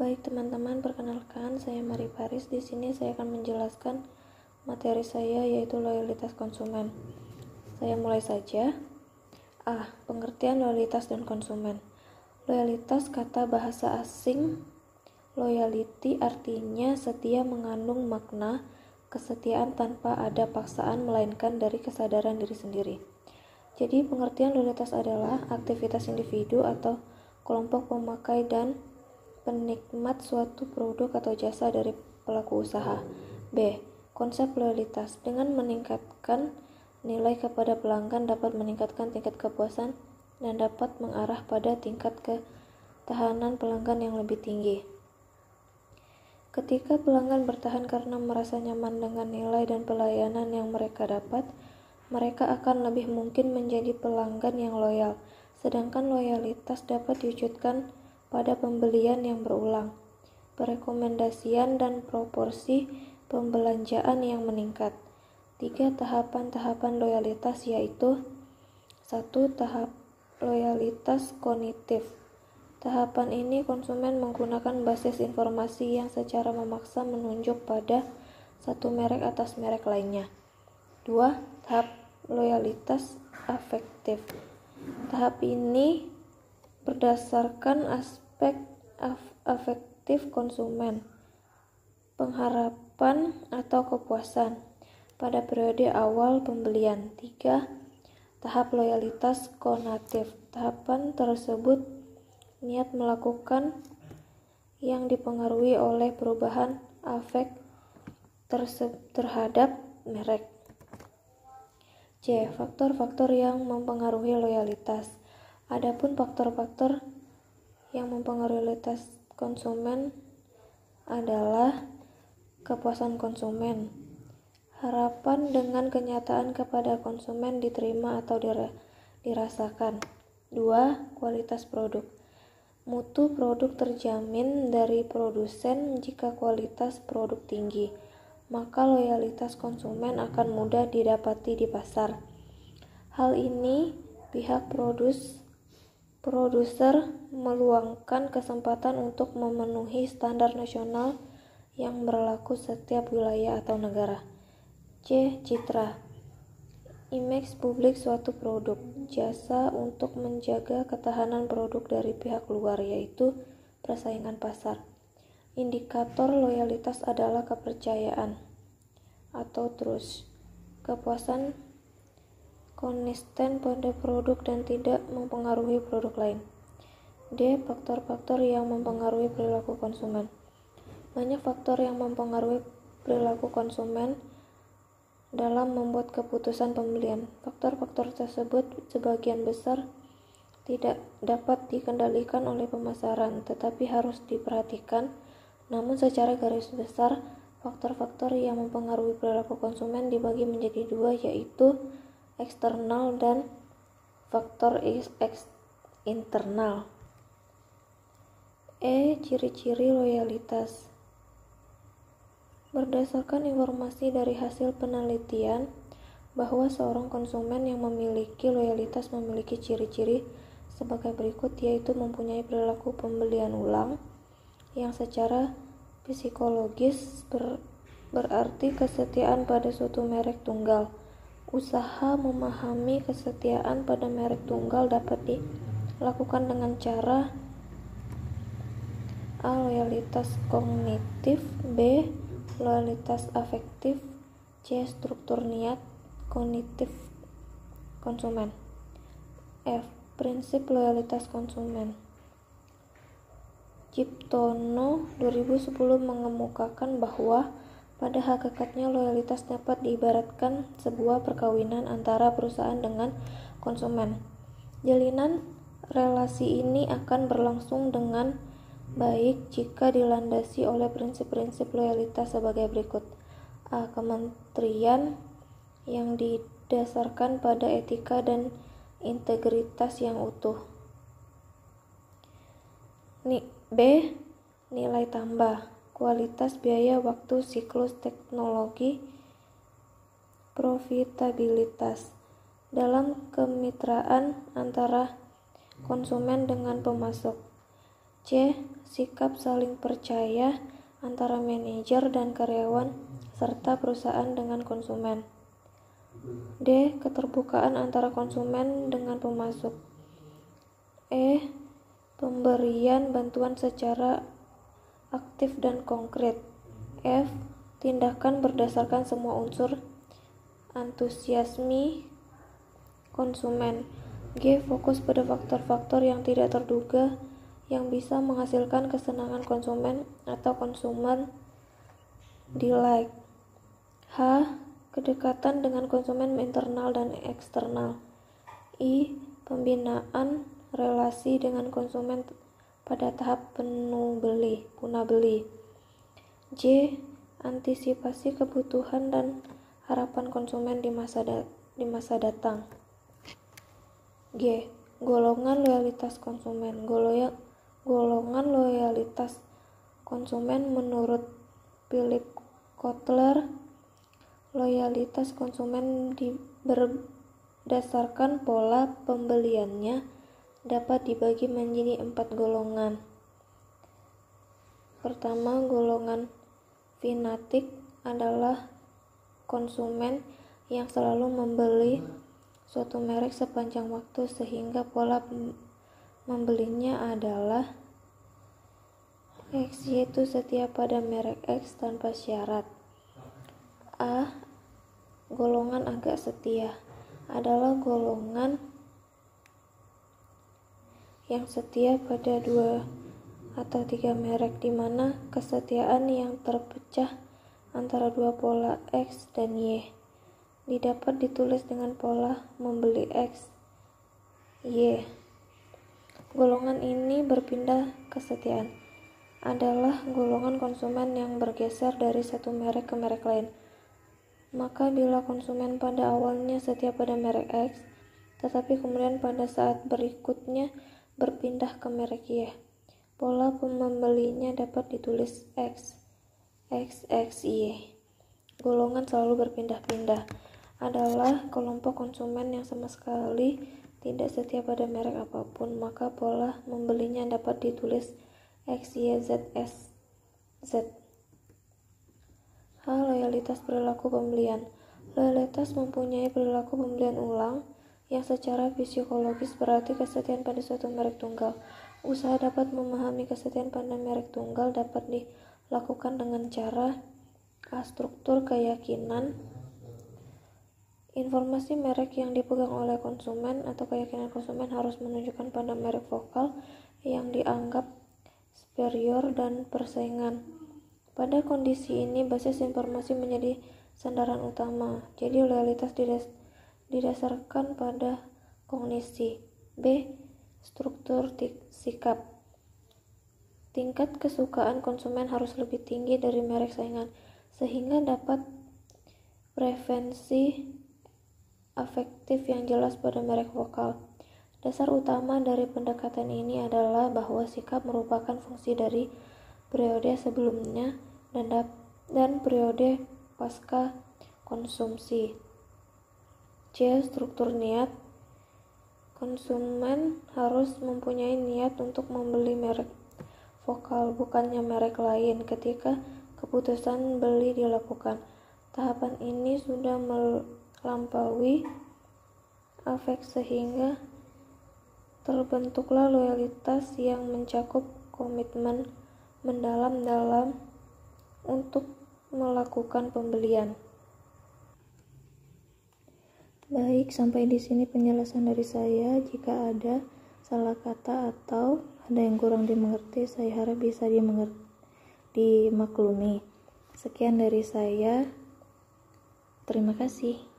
Baik teman-teman, perkenalkan saya Mari Paris. Di sini saya akan menjelaskan materi saya yaitu loyalitas konsumen. Saya mulai saja. Pengertian loyalitas dan konsumen. Loyalitas kata bahasa asing loyalty artinya setia, mengandung makna kesetiaan tanpa ada paksaan melainkan dari kesadaran diri sendiri. Jadi pengertian loyalitas adalah aktivitas individu atau kelompok pemakai dan penikmat suatu produk atau jasa dari pelaku usaha. B. Konsep loyalitas dengan meningkatkan nilai kepada pelanggan dapat meningkatkan tingkat kepuasan dan dapat mengarah pada tingkat ketahanan pelanggan yang lebih tinggi. Ketika pelanggan bertahan karena merasa nyaman dengan nilai dan pelayanan yang mereka dapat, mereka akan lebih mungkin menjadi pelanggan yang loyal. Sedangkan loyalitas dapat diwujudkan pada pembelian yang berulang, perekomendasian dan proporsi pembelanjaan yang meningkat. 3 tahapan-tahapan loyalitas yaitu 1. Tahap loyalitas kognitif. Tahapan ini konsumen menggunakan basis informasi yang secara memaksa menunjuk pada satu merek atas merek lainnya. 2. Tahap loyalitas afektif. Tahap ini berdasarkan aspek afektif konsumen, pengharapan atau kepuasan pada periode awal pembelian. 3. Tahap loyalitas konatif. Tahapan tersebut niat melakukan yang dipengaruhi oleh perubahan afek terhadap merek. C. Faktor-faktor yang mempengaruhi loyalitas. Adapun faktor-faktor yang mempengaruhi loyalitas konsumen adalah kepuasan konsumen, harapan dengan kenyataan kepada konsumen diterima atau dirasakan. 2. Kualitas produk. Mutu produk terjamin dari produsen. Jika kualitas produk tinggi, maka loyalitas konsumen akan mudah didapati di pasar. Hal ini pihak produser meluangkan kesempatan untuk memenuhi standar nasional yang berlaku setiap wilayah atau negara. C. Citra. Image publik suatu produk, jasa untuk menjaga ketahanan produk dari pihak luar, yaitu persaingan pasar. Indikator loyalitas adalah kepercayaan atau trust, kepuasan konsisten pada produk dan tidak mempengaruhi produk lain. D. Faktor-faktor yang mempengaruhi perilaku konsumen. Banyak faktor yang mempengaruhi perilaku konsumen dalam membuat keputusan pembelian. Faktor-faktor tersebut sebagian besar tidak dapat dikendalikan oleh pemasaran, tetapi harus diperhatikan. Namun secara garis besar, faktor-faktor yang mempengaruhi perilaku konsumen dibagi menjadi 2, yaitu eksternal dan faktor internal. E. Ciri-ciri loyalitas. Berdasarkan informasi dari hasil penelitian bahwa seorang konsumen yang memiliki loyalitas memiliki ciri-ciri sebagai berikut, yaitu mempunyai perilaku pembelian ulang yang secara psikologis berarti kesetiaan pada suatu merek tunggal. Usaha memahami kesetiaan pada merek tunggal dapat dilakukan dengan cara A. Loyalitas kognitif. B. Loyalitas afektif. C. Struktur niat kognitif konsumen. F. Prinsip loyalitas konsumen. Ciptono 2010 mengemukakan bahwa pada hakikatnya loyalitas dapat diibaratkan sebuah perkawinan antara perusahaan dengan konsumen. Jalinan relasi ini akan berlangsung dengan baik jika dilandasi oleh prinsip-prinsip loyalitas sebagai berikut. A. Kementerian yang didasarkan pada etika dan integritas yang utuh. B. Nilai tambah, kualitas, biaya, waktu, siklus, teknologi, profitabilitas dalam kemitraan antara konsumen dengan pemasok. C. Sikap saling percaya antara manajer dan karyawan serta perusahaan dengan konsumen. D. Keterbukaan antara konsumen dengan pemasok. E. Pemberian bantuan secara aktif dan konkret. F. Tindakan berdasarkan semua unsur antusiasme konsumen. G. Fokus pada faktor-faktor yang tidak terduga yang bisa menghasilkan kesenangan konsumen atau consumer delight. H. Kedekatan dengan konsumen internal dan eksternal. I. Pembinaan relasi dengan konsumen pada tahap punah beli. J. Antisipasi kebutuhan dan harapan konsumen di masa datang. G. Golongan loyalitas konsumen. Golongan loyalitas konsumen menurut Philip Kotler, loyalitas konsumen berdasarkan pola pembeliannya dapat dibagi menjadi 4 golongan. Pertama, golongan fanatik adalah konsumen yang selalu membeli suatu merek sepanjang waktu sehingga pola membelinya adalah X, yaitu setia pada merek X tanpa syarat. A. Golongan agak setia adalah golongan yang setia pada 2 atau 3 merek, di mana kesetiaan yang terpecah antara 2 pola X dan Y didapat ditulis dengan pola membeli X, Y. Golongan ini berpindah kesetiaan adalah golongan konsumen yang bergeser dari satu merek ke merek lain. Maka bila konsumen pada awalnya setia pada merek X, tetapi kemudian pada saat berikutnya berpindah ke merek Y, pola membelinya dapat ditulis X, X, X, Y. Golongan selalu berpindah-pindah adalah kelompok konsumen yang sama sekali tidak setia pada merek apapun, maka pola membelinya dapat ditulis X, Y, Z, S, Z. H. Loyalitas perilaku pembelian. Loyalitas mempunyai perilaku pembelian ulang yang secara psikologis berarti kesetiaan pada suatu merek tunggal. Usaha dapat memahami kesetiaan pada merek tunggal dapat dilakukan dengan cara A. Struktur keyakinan. Informasi merek yang dipegang oleh konsumen atau keyakinan konsumen harus menunjukkan pada merek vokal yang dianggap superior dan persaingan. Pada kondisi ini, basis informasi menjadi sandaran utama. Jadi loyalitas didasarkan pada kognisi. B. Struktur sikap. Tingkat kesukaan konsumen harus lebih tinggi dari merek saingan, sehingga dapat preferensi afektif yang jelas pada merek vokal. Dasar utama dari pendekatan ini adalah bahwa sikap merupakan fungsi dari periode sebelumnya dan periode pasca konsumsi. C. Struktur niat. Konsumen harus mempunyai niat untuk membeli merek vokal, bukannya merek lain ketika keputusan beli dilakukan. Tahapan ini sudah melampaui afek sehingga terbentuklah loyalitas yang mencakup komitmen mendalam untuk melakukan pembelian. Baik, sampai di sini penjelasan dari saya. Jika ada salah kata atau ada yang kurang dimengerti, saya harap bisa dimaklumi. Sekian dari saya. Terima kasih.